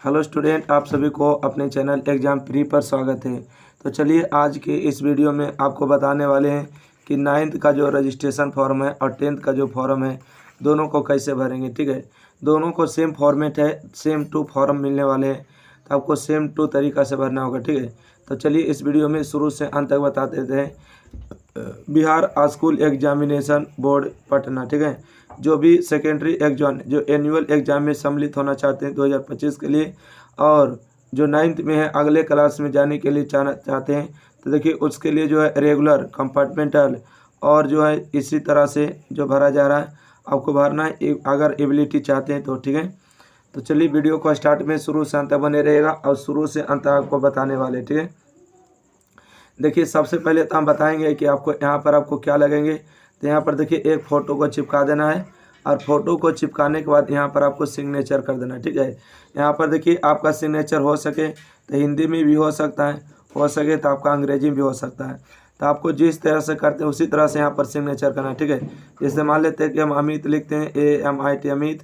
Hello student, आप सभी को अपने चैनल एग्ज़ाम प्री पर स्वागत है। तो चलिए आज के इस वीडियो में आपको बताने वाले हैं कि 9th का जो रजिस्ट्रेशन फॉर्म है और 10th का जो फॉर्म है दोनों को कैसे भरेंगे। ठीक है, दोनों को सेम फॉर्मेट है, सेम टू फॉर्म मिलने वाले हैं, तो आपको सेम टू तरीक़ा से भरना होगा। ठीक है, तो चलिए इस वीडियो में शुरू से अंत तक बता देते हैं। Bihar school examination board Patna, ठीक है, जो भी सेकेंडरी एग्जाम जो एनुअल एग्ज़ाम में सम्मिलित होना चाहते हैं 2025 के लिए, और जो 9th में है अगले क्लास में जाने के लिए चाहते हैं, तो देखिए उसके लिए जो है रेगुलर, कंपार्टमेंटल और जो है इसी तरह से जो भरा जा रहा है आपको भरना है अगर एबिलिटी चाहते हैं तो। ठीक है, तो चलिए वीडियो को स्टार्ट में शुरू से अंत तक बने रहेगा और शुरू से अंत आपको बताने वाले। ठीक है, देखिए सबसे पहले तो हम बताएंगे कि आपको यहाँ पर आपको क्या लगेंगे। तो यहाँ पर देखिए एक फ़ोटो को चिपका देना है और फोटो को चिपकाने के बाद यहाँ पर आपको सिग्नेचर कर देना है। ठीक है, यहाँ पर देखिए आपका सिग्नेचर हो सके तो हिंदी में भी हो सकता है, हो सके तो आपका अंग्रेजी में भी हो सकता है। तो आपको जिस तरह से करते हैं उसी तरह से यहाँ पर सिग्नेचर करना है। ठीक है, जैसे मान लेते हैं कि हम अमित लिखते हैं, AMIT अमित,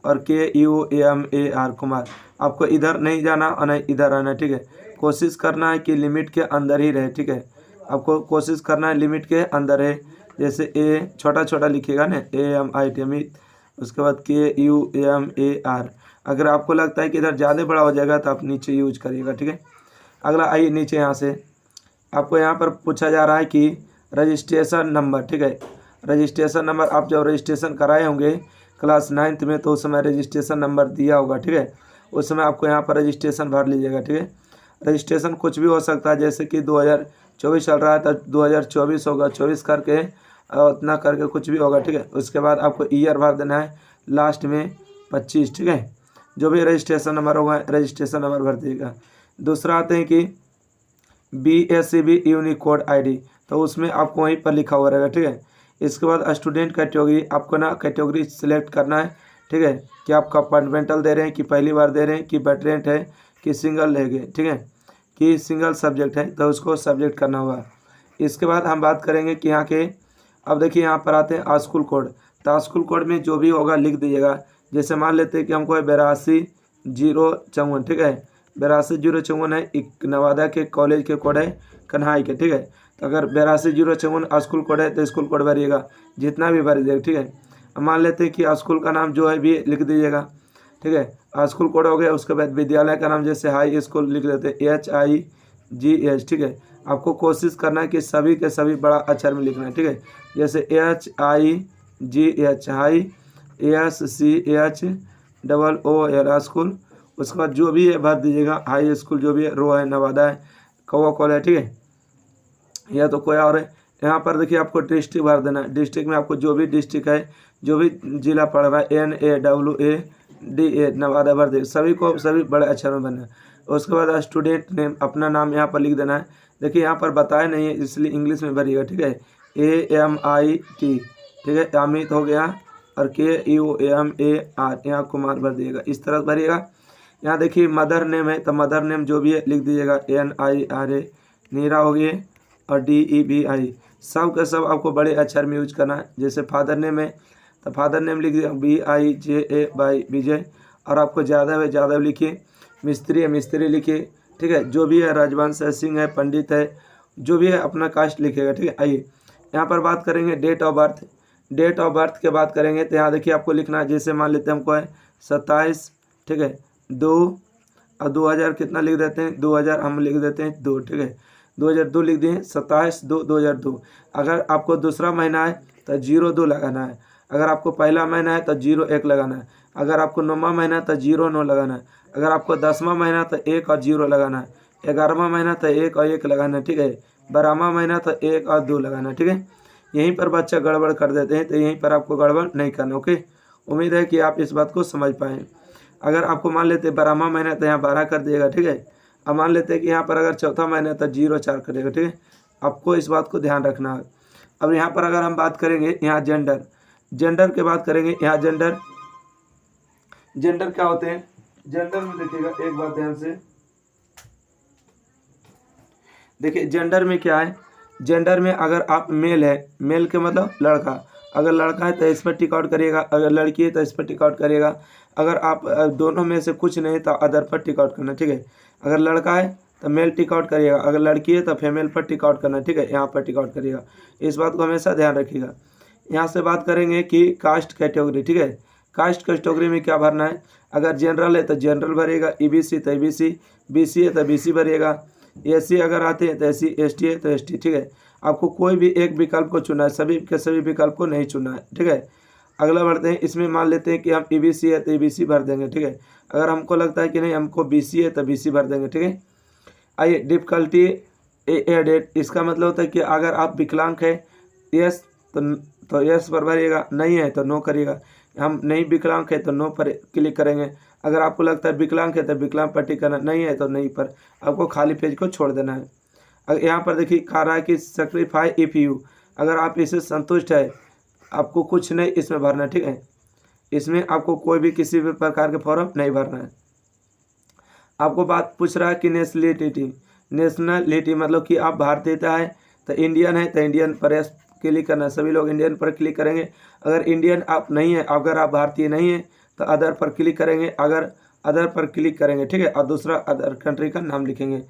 और KUMAR कुमार। आपको इधर नहीं जाना और नहीं इधर आना। ठीक है, कोशिश करना है कि लिमिट के अंदर ही रहे। ठीक है, आपको कोशिश करना है लिमिट के अंदर है। जैसे ए छोटा छोटा लिखिएगा ना, AMIT अमित, उसके बाद KUMAR। अगर आपको लगता है कि इधर ज़्यादा बड़ा हो जाएगा तो आप नीचे यूज करिएगा। ठीक है, अगला आइए नीचे, यहाँ से आपको यहाँ पर पूछा जा रहा है कि रजिस्ट्रेशन नंबर। ठीक है, रजिस्ट्रेशन नंबर आप जब रजिस्ट्रेशन कराए होंगे क्लास 9th में तो उस समय रजिस्ट्रेशन नंबर दिया होगा। ठीक है, उस समय आपको यहाँ पर रजिस्ट्रेशन भर लीजिएगा। ठीक है, रजिस्ट्रेशन कुछ भी हो सकता है, जैसे कि 2024 चल रहा है तो 2024 होगा, 24 करके उतना करके कुछ भी होगा। ठीक है, उसके बाद आपको ईयर भर देना है, लास्ट में 25। ठीक है, जो भी रजिस्ट्रेशन नंबर होगा रजिस्ट्रेशन नंबर भर दीजिएगा। दूसरा आते हैं कि BSCB यूनिकोड ID, तो उसमें आपको वहीं पर लिखा हुआ रहेगा। ठीक है, इसके बाद स्टूडेंट कैटेगरी आपको ना कैटेगरी सिलेक्ट करना है। ठीक है, कि आप कंपार्टमेंटल दे रहे हैं कि पहली बार दे रहे हैं कि वेटरेंट है कि सिंगल रहेंगे। ठीक है, कि सिंगल सब्जेक्ट है तो उसको सब्जेक्ट करना होगा। इसके बाद हम बात करेंगे कि यहाँ के, अब देखिए यहाँ पर आते हैं स्कूल कोड। तो स्कूल कोड में जो भी होगा लिख दीजिएगा। जैसे मान लेते हैं कि हमको है 8204। ठीक है, 8204 है एक नवादा के कॉलेज के कोड है, कन्हाई के। ठीक है, तो अगर 8204 स्कूल कोड है तो स्कूल कोड भरिएगा, जितना भी भर दीजिएगा। ठीक है, अब मान लेते हैं कि स्कूल का नाम जो है भी लिख दीजिएगा। ठीक है, स्कूल कोड हो गया। उसके बाद विद्यालय का नाम जैसे हाई स्कूल लिख देते हैं, HIGH। ठीक है, आपको कोशिश करना है कि सभी के सभी बड़ा अक्षर में लिखना है। ठीक है, जैसे HIGH हाई, SCHOOL स्कूल। उसके बाद जो भी है भर दीजिएगा, हाई स्कूल जो भी है, रो है, नवादा है, कौवा कॉलेज है। ठीक है, या तो कोई और है। यहाँ पर देखिए आपको डिस्ट्रिक्ट भर देना है। डिस्ट्रिक्ट में आपको जो भी डिस्ट्रिक्ट है, जो भी जिला पड़ रहा है, NAWADA नवादा भर दे, सभी को सभी बड़े अक्षर में भरना है। उसके बाद स्टूडेंट नेम अपना नाम यहाँ पर लिख देना है। देखिए यहाँ पर बताया नहीं है इसलिए इंग्लिश में भरिएगा। ठीक है, AMIT। ठीक है, अमित हो गया, और KUMAR यहाँ कुमार भर दिएगा, इस तरह भरिएगा। यहाँ देखिए मदर नेम है तो मदर नेम जो भी है लिख दीजिएगा, NIRA, नीरा हो गई, और DEBI। सब का सब आपको बड़े अक्षर में यूज करना है। जैसे फादर नेम है तो फादर नेम लिख दिया BIJA विजय, और आपको ज़्यादा है ज़्यादा लिखिए। मिस्त्री है मिस्त्री लिखिए। ठीक है, जो भी है राजवंश है, सिंह है, पंडित है, जो भी है अपना कास्ट लिखिएगा। ठीक है, आइए यहाँ पर बात करेंगे date of birth. Date of birth के बात करेंगे तो यहाँ देखिए आपको लिखना है। जैसे मान लेते हैं हमको है 27, ठीक है, 2 और 2000 कितना लिख देते हैं, 2000 हम लिख देते हैं 2। ठीक है, 2002 लिख दिए, 27/2/2002। अगर आपको दूसरा महीना है तो 02 लगाना है। अगर आपको पहला महीना है तो 01 लगाना है। अगर आपको 9वां महीना है तो 09 लगाना है। अगर आपको 10वां महीना तो 1 और 0 लगाना है। 11वां महीना तो 1 और 1 लगाना है। ठीक है, 12वां महीना तो 1 और 2 लगाना है। ठीक है, यहीं पर बच्चा गड़बड़ कर देते हैं तो यहीं पर आपको गड़बड़ नहीं करना। ओके, उम्मीद है कि आप इस बात को समझ पाएँ। अगर आपको मान लेते 12वां महीना तो यहाँ 12 कर दिएगा। ठीक है, अब मान लेते हैं कि यहाँ पर अगर चौथा महीना है तो 04 करेगा। ठीक है, आपको इस बात को ध्यान रखना है। अब यहाँ पर अगर हम बात करेंगे यहाँ जेंडर के बात करेंगे। यहाँ जेंडर क्या होते हैं, जेंडर में देखिएगा एक बात ध्यान से देखिए, जेंडर में क्या है, जेंडर में अगर आप मेल है, मेल के मतलब लड़का, अगर लड़का है तो इस पर टिक आउट करिएगा, अगर लड़की है तो इस पर टिक आउट करिएगा। अगर आप दोनों में से कुछ नहीं तो अदर पर टिक आउट करना, ठीक है। अगर लड़का है तो मेल टिक आउट करिएगा, अगर लड़की है तो फीमेल पर टिक आउट करना, ठीक है, यहाँ पर टिक आउट करिएगा। इस बात को हमेशा ध्यान रखिएगा। यहाँ से बात करेंगे कि कास्ट कैटेगरी, ठीक है। कास्ट कैटेगरी में क्या भरना है, अगर जनरल है तो जनरल भरिएगा, ईबीसी तो ईबीसी, बीसी है तो बीसी भरिएगा, एससी अगर आते हैं तो एससी, एसटी है तो एसटी, ठीक है। आपको कोई भी एक विकल्प को चुनना है, सभी के सभी विकल्प को नहीं चुनना है, ठीक है। अगला बढ़ते हैं, इसमें मान लेते हैं कि हम ईबीसी है तो ईबीसी भर देंगे, ठीक है। अगर हमको लगता है कि नहीं हमको बीसी है तो बीसी भर देंगे, ठीक है। आइए डिफ़िकल्टी एडेड, इसका मतलब होता है कि अगर आप विकलांग है यस तो यस पर भरिएगा, नहीं है तो नो करिएगा। हम नहीं विकलांग है तो नो पर क्लिक करेंगे। अगर आपको लगता है विकलांग है तो विकलांग पर टिक करना, नहीं है तो नहीं पर, आपको खाली पेज को छोड़ देना है। अगर यहाँ पर देखिए कह रहा है कि सेक्रीफाई इफ़ यू, अगर आप इससे संतुष्ट है आपको कुछ नहीं इसमें भरना, ठीक है। इसमें आपको कोई भी किसी भी प्रकार के फॉर्म नहीं भरना है। आपको बात पूछ रहा है कि नेशनलिटी मतलब कि आप भारतीयता है तो इंडियन है तो इंडियन पर क्लिक करना है, सभी लोग इंडियन पर क्लिक करेंगे। अगर इंडियन आप नहीं है, अगर आप भारतीय नहीं है तो अदर पर क्लिक करेंगे, अगर अदर पर क्लिक करेंगे, ठीक है, और दूसरा अदर कंट्री का नाम लिखेंगे।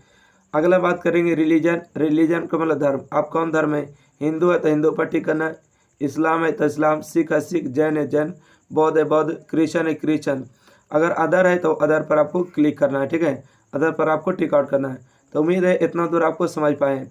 अगला बात करेंगे रिलीजन, रिलीजन का मतलब धर्म, आप कौन धर्म है, हिंदू है तो हिंदू पर टिक करना है, इस्लाम है तो इस्लाम, सिख है सिख, जैन है जैन, बौद्ध है बौद्ध, क्रिश्चन है क्रिश्चन। अगर अदर है तो अदर पर आपको क्लिक करना है, ठीक है, अदर पर आपको टिक आउट करना है। तो उम्मीद है इतना दूर आपको समझ पाए।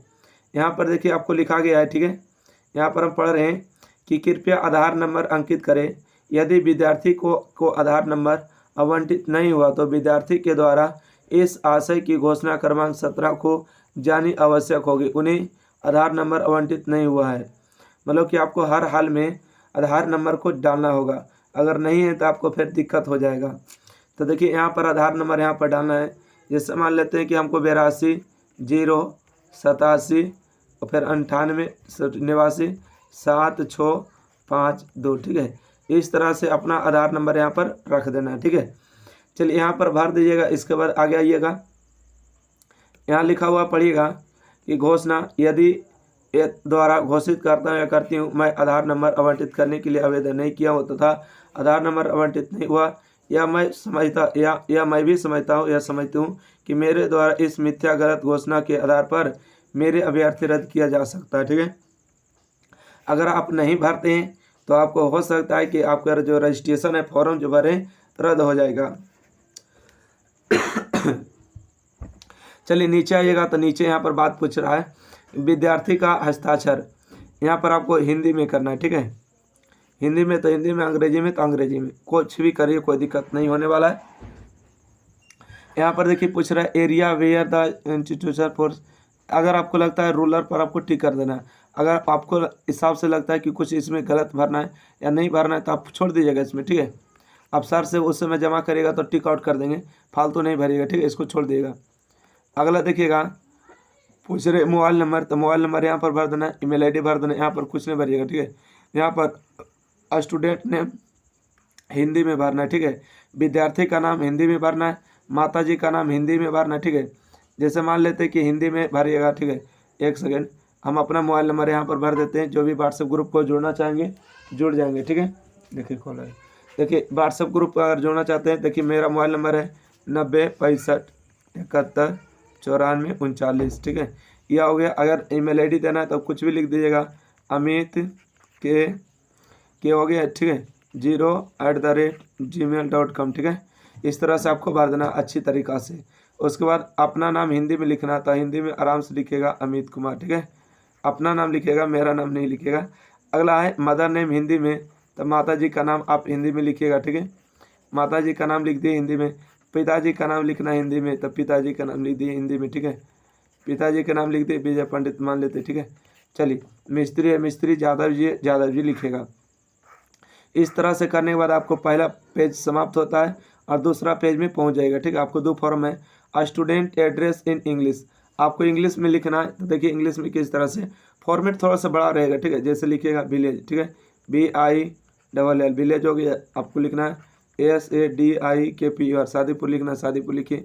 यहाँ पर देखिए आपको लिखा गया है, ठीक है। यहाँ पर हम पढ़ रहे हैं कि कृपया आधार नंबर अंकित करें। यदि विद्यार्थी को आधार नंबर आवंटित नहीं हुआ तो विद्यार्थी के द्वारा इस आशय की घोषणा क्रमांक 17 को जानी आवश्यक होगी। उन्हें आधार नंबर आवंटित नहीं हुआ है, मतलब कि आपको हर हाल में आधार नंबर को डालना होगा, अगर नहीं है तो आपको फिर दिक्कत हो जाएगा। तो देखिए यहाँ पर आधार नंबर यहाँ पर डालना है। जैसे मान लेते हैं कि हमको 82 0 87 और फिर 98 89 7 6 5 2, ठीक है। इस तरह से अपना आधार नंबर यहाँ पर रख देना है, ठीक है। चलिए यहाँ पर भर दीजिएगा। इसके बाद आगे आइएगा, यहाँ लिखा हुआ पढ़िएगा कि घोषणा, यदि द्वारा घोषित करता हूँ या करती हूँ मैं आधार नंबर आवंटित करने के लिए आवेदन नहीं किया हो तथा आधार नंबर आवंटित नहीं हुआ, या मैं भी समझता हूँ या समझती हूँ कि मेरे द्वारा इस मिथ्या गलत घोषणा के आधार पर मेरे अभ्यर्थी रद्द किया जा सकता है, ठीक है। अगर आप नहीं भरते हैं तो आपको हो सकता है कि आपका जो रजिस्ट्रेशन है फॉर्म जो भरें रद्द हो जाएगा। चलिए नीचे आइएगा, तो नीचे यहाँ पर बात पूछ रहा है विद्यार्थी का हस्ताक्षर, यहाँ पर आपको हिंदी में करना है, ठीक है। हिंदी में तो हिंदी में, अंग्रेजी में तो अंग्रेजी में, कुछ भी करिए कोई दिक्कत नहीं होने वाला है। यहाँ पर देखिए पूछ रहा है area where the institution force, अगर आपको लगता है रूलर पर आपको टिक कर देना है। अगर आपको हिसाब से लगता है कि कुछ इसमें गलत भरना है या नहीं भरना है तो आप छोड़ दीजिएगा इसमें, ठीक है। आप सर से उस समय जमा करिएगा तो टिक आउट कर देंगे, फालतू नहीं भरिएगा, ठीक है, इसको छोड़ दिएगा। अगला देखिएगा पूछ रहे मोबाइल नंबर, तो मोबाइल नंबर यहाँ पर भर देना है, ईमेल आईडी भर देना है, यहाँ पर कुछ नहीं भरिएगा, ठीक है। यहाँ पर स्टूडेंट नेम हिंदी में भरना है, ठीक है। विद्यार्थी का नाम हिंदी में भरना है, माता जी का नाम हिंदी में भरना है, ठीक है। जैसे मान लेते हैं कि हिंदी में भरिएगा, ठीक है। एक सेकेंड, हम अपना मोबाइल नंबर यहाँ पर भर देते हैं, जो भी व्हाट्सएप ग्रुप को जुड़ना चाहेंगे जुड़ जाएंगे, ठीक है। देखिए खोला है, देखिए व्हाट्सएप ग्रुप अगर जुड़ना चाहते हैं, देखिए मेरा मोबाइल नंबर है 90 65 71 94 39, ठीक है। यह हो गया। अगर ईमेल आईडी देना है तो कुछ भी लिख दीजिएगा, अमित के हो गया, ठीक है, 0@gmail.com, ठीक है। इस तरह से आपको भर देना अच्छी तरीक़ा से। उसके बाद अपना नाम हिंदी में लिखना था, हिंदी में आराम से लिखिएगा अमित कुमार, ठीक है। अपना नाम लिखिएगा, मेरा नाम नहीं लिखिएगा। अगला है मदर नेम हिंदी में, तो माता जी का नाम आप हिंदी में लिखिएगा, ठीक है। माता जी का नाम लिख दिए हिंदी में। पिताजी का नाम लिखना हिंदी में, तो पिताजी का नाम लिख दिए हिंदी में, ठीक है। पिताजी का नाम लिख दिए विजय पंडित मान लेते, ठीक है। चलिए मिस्त्री है मिस्त्री यादव जी लिखेगा। इस तरह से करने के बाद आपको पहला पेज समाप्त होता है और दूसरा पेज में पहुंच जाएगा, ठीक है। आपको दो फॉर्म है, स्टूडेंट एड्रेस इन इंग्लिश, आपको इंग्लिश में लिखना है। तो देखिए इंग्लिश में किस तरह से, फॉर्मेट थोड़ा सा बड़ा रहेगा, ठीक है। जैसे लिखिएगा विलेज, ठीक है, VILL विलेज हो गया, आपको लिखना है SADIKPUR, शादीपुर लिखना है, शादीपुर लिखिए।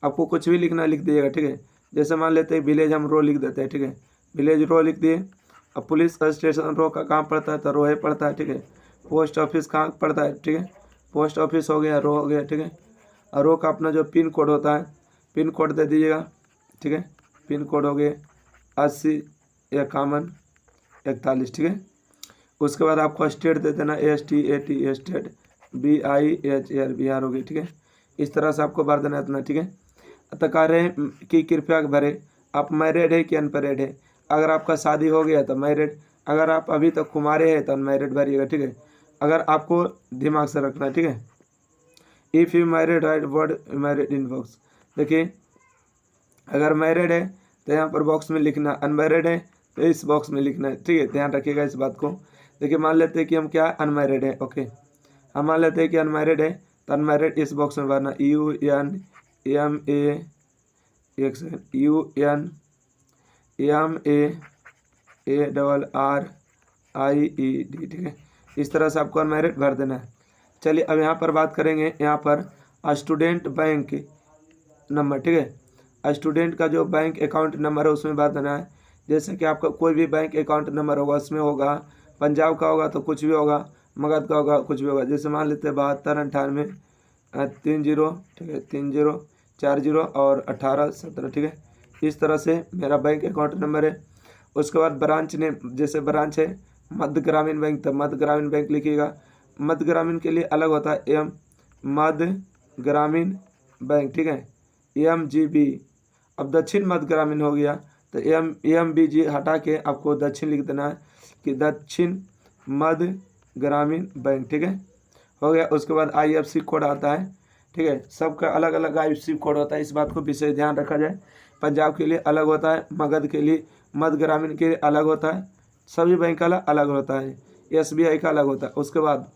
आपको कुछ भी लिखना है लिख दीजिएगा, ठीक है। जैसे मान लेते हैं विलेज हम रो लिख देते हैं, ठीक है, विलेज रो लिख दिए। अब पुलिस स्टेशन रो का कहाँ पड़ता है, तो रोहे पड़ता है, ठीक है। पोस्ट ऑफिस कहाँ पड़ता है, ठीक है, पोस्ट ऑफिस हो गया, रो हो गया, ठीक है। और रो का अपना जो पिन कोड होता है, पिन कोड दे दीजिएगा, ठीक है। पिन कोड हो गया 805141, ठीक है। उसके बाद आपको स्टेट दे देना STAT स्टेट, BIHAR बिहार हो गई, ठीक है। इस तरह से आपको भर देना इतना, ठीक है। तो कह रहे हैं कि कृपया भरे आप मैरिड है कि अनमैरिड है। अगर आपका शादी हो गया तो मैरिड, अगर आप अभी तक कुमारे हैं तो अनमैरिड भरिएगा, ठीक है। अगर आपको दिमाग से रखना है, ठीक है। If you married right word married in box. देखिए अगर मैरिड है तो यहाँ पर बॉक्स में लिखना, अनमैरिड है तो इस बॉक्स में लिखना है, ठीक है। ध्यान रखिएगा इस बात को। देखिए मान लेते हैं कि हम क्या अनमैरिड है, ओके। हम मान लेते हैं कि अनमैरिड है तो अनमैरिड इस बॉक्स में भरना UNMARRIED, ठीक है। इस तरह से आपको अनमैरिड भर देना है। चलिए अब यहाँ पर बात करेंगे, यहाँ पर स्टूडेंट बैंक नंबर, ठीक है। स्टूडेंट का जो बैंक अकाउंट नंबर है उसमें भर देना है। जैसे कि आपका कोई भी बैंक अकाउंट नंबर होगा उसमें होगा, पंजाब का होगा तो कुछ भी होगा, मगध का होगा कुछ भी होगा। जैसे मान लेते हैं 7298 30, ठीक है, 3040 और 1817, ठीक है। इस तरह से मेरा बैंक अकाउंट नंबर है। उसके बाद ब्रांच नेम, जैसे ब्रांच है मध्य ग्रामीण बैंक तो मध्य ग्रामीण बैंक लिखिएगा। मध्य ग्रामीण के लिए अलग होता है एम मध्य ग्रामीण बैंक, ठीक है, MGB। अब दक्षिण मध्य ग्रामीण हो गया तो MBG हटा के आपको दक्षिण लिख देना है कि दक्षिण मध्य ग्रामीण बैंक, ठीक है, हो गया। उसके बाद IFC कोड आता है, ठीक है। सबका अलग अलग IFC कोड होता है, इस बात को विशेष ध्यान रखा जाए। पंजाब के लिए अलग होता है, मगध के लिए, मध्य ग्रामीण के लिए अलग होता है, सभी बैंक का अलग होता है, SBI का अलग होता है। उसके बाद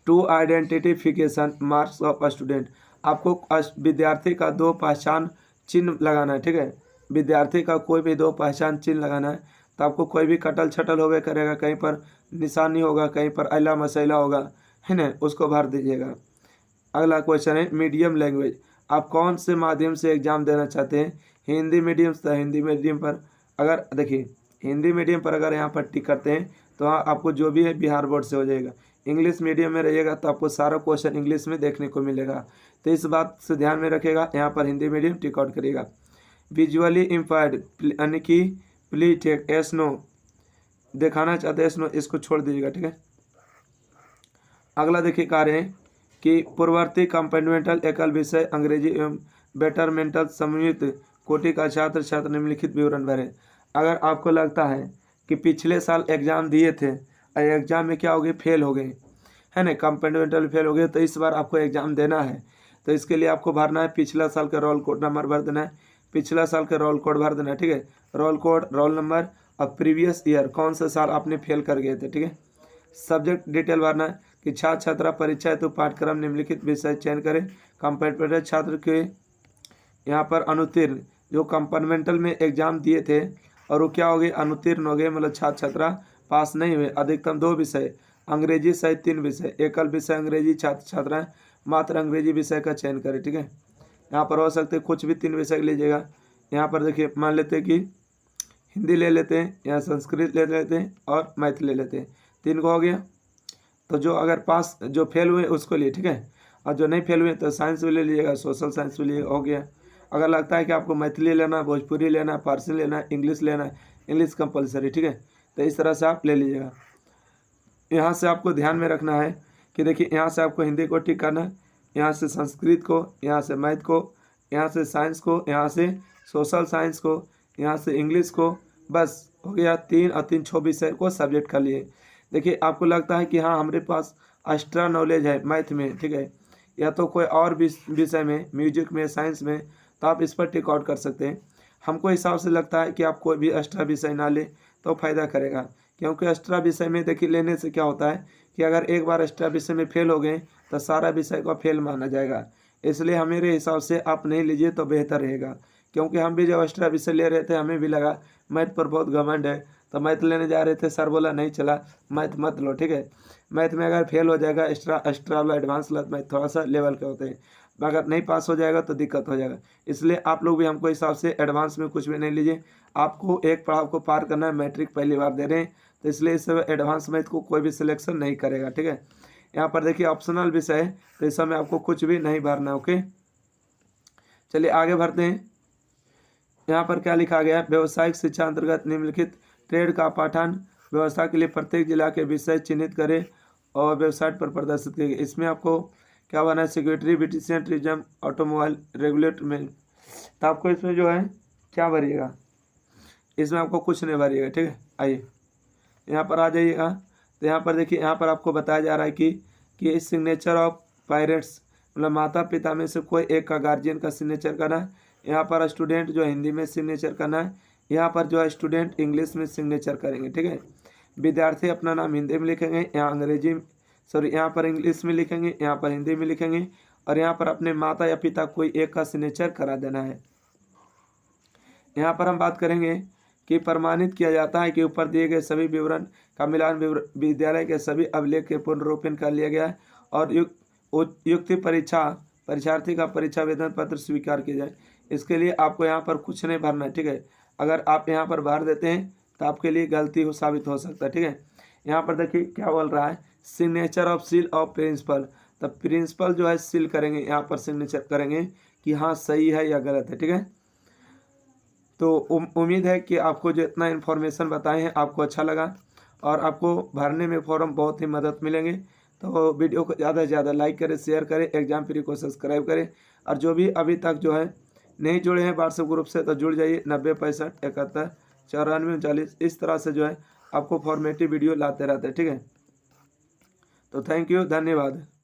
two identification marks of student, आपको विद्यार्थी का 2 पहचान चिन्ह लगाना है, ठीक है। विद्यार्थी का कोई भी 2 पहचान चिन्ह लगाना है। तो आपको कोई भी कटल छटल होवे करेगा, कहीं पर निशान नहीं होगा, कहीं पर अला मसैला होगा, है ना, उसको भर दीजिएगा। अगला क्वेश्चन है मीडियम लैंग्वेज, आप कौन से माध्यम से एग्जाम देना चाहते हैं। हिंदी मीडियम से हिंदी मीडियम पर, अगर देखिए हिंदी मीडियम पर अगर यहाँ पर टिक करते हैं तो आपको जो भी है बिहार बोर्ड से हो जाएगा। इंग्लिश मीडियम में रहिएगा तो आपको सारा क्वेश्चन इंग्लिश में देखने को मिलेगा। तो इस बात से ध्यान में रखेगा, यहाँ पर हिंदी मीडियम टिक आउट करिएगा। विजुअली इम्पायर्ड यानी कि प्लीज टेक एस नो, दिखाना चाहते हैं एस नो, इसको छोड़ दीजिएगा, ठीक है। अगला देखिए कार्य है कि पूर्ववर्ती कंपार्टमेंटल एकल विषय अंग्रेजी एवं बेटरमेंटल संयुक्त कोटि का छात्र छात्र निम्नलिखित विवरण भरे। अगर आपको लगता है कि पिछले साल एग्जाम दिए थे और एग्जाम में क्या हो गए, फेल हो गए, है ना, कंपार्टमेंटल फेल हो गए, तो इस बार आपको एग्जाम देना है। तो इसके लिए आपको भरना है पिछला साल का रोल कोड नंबर भर देना है, पिछला साल का रोल कोड भर देना है, ठीक है। रोल कोड, रोल नंबर और प्रीवियस ईयर, कौन सा साल आपने फेल कर गए थे, ठीक है। सब्जेक्ट डिटेल भरना है कि छात्र छात्रा परीक्षा हेतु पाठ्यक्रम निम्नलिखित विषय चयन करें। कंपार्टमेंटल छात्र के यहाँ पर अनुत्तीर्ण, जो कंपार्टमेंटल में एग्जाम दिए थे और वो क्या हो गए, अनुत्तीर्ण हो गए, मतलब छात्र छात्रा पास नहीं हुए। अधिकतम 2 विषय, अंग्रेजी सहित 3 विषय, एकल विषय अंग्रेजी, छात्र छात्राएं मात्र अंग्रेजी विषय का चयन करें, ठीक है। यहाँ पर हो सकते कुछ भी 3 विषय लीजिएगा। यहाँ पर देखिए मान लेते हैं कि हिंदी ले लेते हैं, या संस्कृत ले लेते हैं और मैथ ले लेते हैं, 3 को हो गया। तो जो अगर पास, जो फेल हुए उसको लिए, ठीक है, और जो नहीं फेल हुए तो साइंस भी ले लीजिएगा, सोशल साइंस भी लिए, हो गया। अगर लगता है कि आपको मैथिली लेना, भोजपुरी लेना, फारसी लेना, इंग्लिश लेना है, इंग्लिश कंपलसरी, ठीक है, तो इस तरह से आप ले लीजिएगा। यहाँ से आपको ध्यान में रखना है कि देखिए यहाँ से आपको हिंदी को टिक करना है, यहाँ से संस्कृत को, यहाँ से मैथ को, यहाँ से साइंस को, यहाँ से सोशल साइंस को, यहाँ से इंग्लिश को, बस हो गया 3 और 3 6 विषय को सब्जेक्ट कर लिए। देखिए आपको लगता है कि हाँ हमारे पास एक्स्ट्रा नॉलेज है मैथ में, ठीक है, या तो कोई और विषय में, म्यूजिक में, साइंस में, तो आप इस पर टिक आउट कर सकते हैं। हमको हिसाब से लगता है कि आप कोई भी एक्स्ट्रा विषय ना ले तो फ़ायदा करेगा, क्योंकि एक्स्ट्रा विषय में देखिए लेने से क्या होता है कि अगर एक बार एक्स्ट्रा विषय में फेल हो गए तो सारा विषय को फेल माना जाएगा। इसलिए मेरे हिसाब से आप नहीं लीजिए तो बेहतर रहेगा, क्योंकि हम भी जब एक्स्ट्रा विषय ले रहे थे हमें भी लगा मैथ पर बहुत घमंड है, तो मैथ लेने जा रहे थे, सर बोला नहीं चला, मैथ मत लो, ठीक है। मैथ में अगर फेल हो जाएगा, एक्स्ट्रा वाला एडवांस मैथ थोड़ा सा लेवल के होते हैं, अगर नहीं पास हो जाएगा तो दिक्कत हो जाएगा। इसलिए आप लोग भी हमको हिसाब से एडवांस में कुछ भी नहीं लीजिए। आपको एक पड़ाव को पार करना है, मैट्रिक पहली बार दे रहे हैं, तो इसलिए इस समय एडवांस में को कोई भी सिलेक्शन नहीं करेगा, ठीक है। यहाँ पर देखिए ऑप्शनल विषय है, तो इस समय आपको कुछ भी नहीं भरना है, ओके। चलिए आगे बढ़ते हैं। यहाँ पर क्या लिखा गया है, व्यावसायिक शिक्षा अंतर्गत निम्नलिखित ट्रेड का पाठन व्यवस्था के लिए प्रत्येक जिला के विषय चिन्हित करें और वेबसाइट पर प्रदर्शित करेंगे। इसमें आपको क्या बना है, secretary, beautician, tourism, automobile, regulator में। तो आपको इसमें जो है क्या भरिएगा, इसमें आपको कुछ नहीं भरिएगा, ठीक है। आइए यहाँ पर आ जाइएगा। तो यहाँ पर देखिए, यहाँ पर आपको बताया जा रहा है कि सिग्नेचर ऑफ पेरेंट्स, मतलब माता पिता में से कोई एक का गार्जियन का सिग्नेचर करना है। यहाँ पर स्टूडेंट जो हिंदी में सिग्नेचर करना है, यहाँ पर जो है स्टूडेंट इंग्लिश में सिग्नेचर करेंगे, ठीक है। विद्यार्थी अपना नाम हिंदी में लिखेंगे, यहाँ पर इंग्लिश में लिखेंगे, यहाँ पर हिंदी में लिखेंगे, और यहाँ पर अपने माता या पिता कोई एक का सिग्नेचर करा देना है। यहाँ पर हम बात करेंगे कि प्रमाणित किया जाता है कि ऊपर दिए गए सभी विवरण का मिलान विद्यालय के सभी अभिलेख के पुनर्रूपण कर लिया गया है और युक्त परीक्षार्थी का परीक्षा आवेदन पत्र स्वीकार किया जाए। इसके लिए आपको यहाँ पर कुछ नहीं भरना है, ठीक है। अगर आप यहाँ पर भर देते हैं तो आपके लिए गलती साबित हो सकता है, ठीक है। यहाँ पर देखिए क्या बोल रहा है, signature of seal of principal. तब प्रिंसिपल जो है सील करेंगे, यहाँ पर सिग्नेचर करेंगे कि हाँ सही है या गलत है, ठीक है। तो उम्मीद है कि आपको जो इतना इन्फॉर्मेशन बताए हैं आपको अच्छा लगा और आपको भरने में फॉर्म बहुत ही मदद मिलेंगे। तो वीडियो को ज़्यादा से ज़्यादा लाइक करें, शेयर करें, एग्जाम फ्री को सब्सक्राइब करें, और जो भी अभी तक जो है नहीं जुड़े हैं व्हाट्सएप ग्रुप से तो जुड़ जाइए। 90 65 71 94 39 इस तरह से जो है आपको फॉर्मेटिव वीडियो लाते रहते हैं, ठीक है। तो थैंक यू, धन्यवाद।